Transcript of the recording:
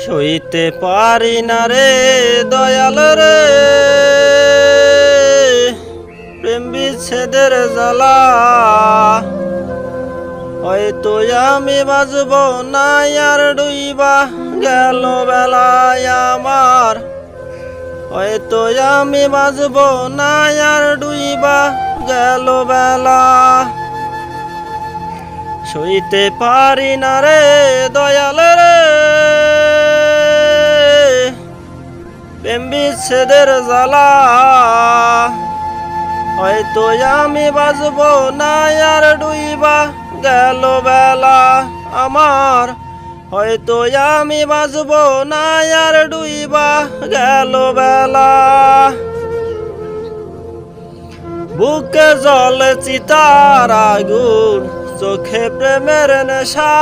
সইতে পারি না রে দয়াল রে প্রেম বিচ্ছেদের জ্বালা। হয়তো আমি বাজব না আর ডুইবা গেল বেলায় আমার। হয়তো আমি বাজব না আর ডুইবা গেল বেলা। সইতে পারি না রে দয়াল রে প্রেম বিচ্ছেদের জ্বালা। হয়তো আমি বাজব না আর ডুইবা গেল বেলা আমার। হয়তো আমি বাজব না আর ডুইবা গেল বেলা। বুকে জলে চিতার আগুন, চোখে প্রেমের নেশা।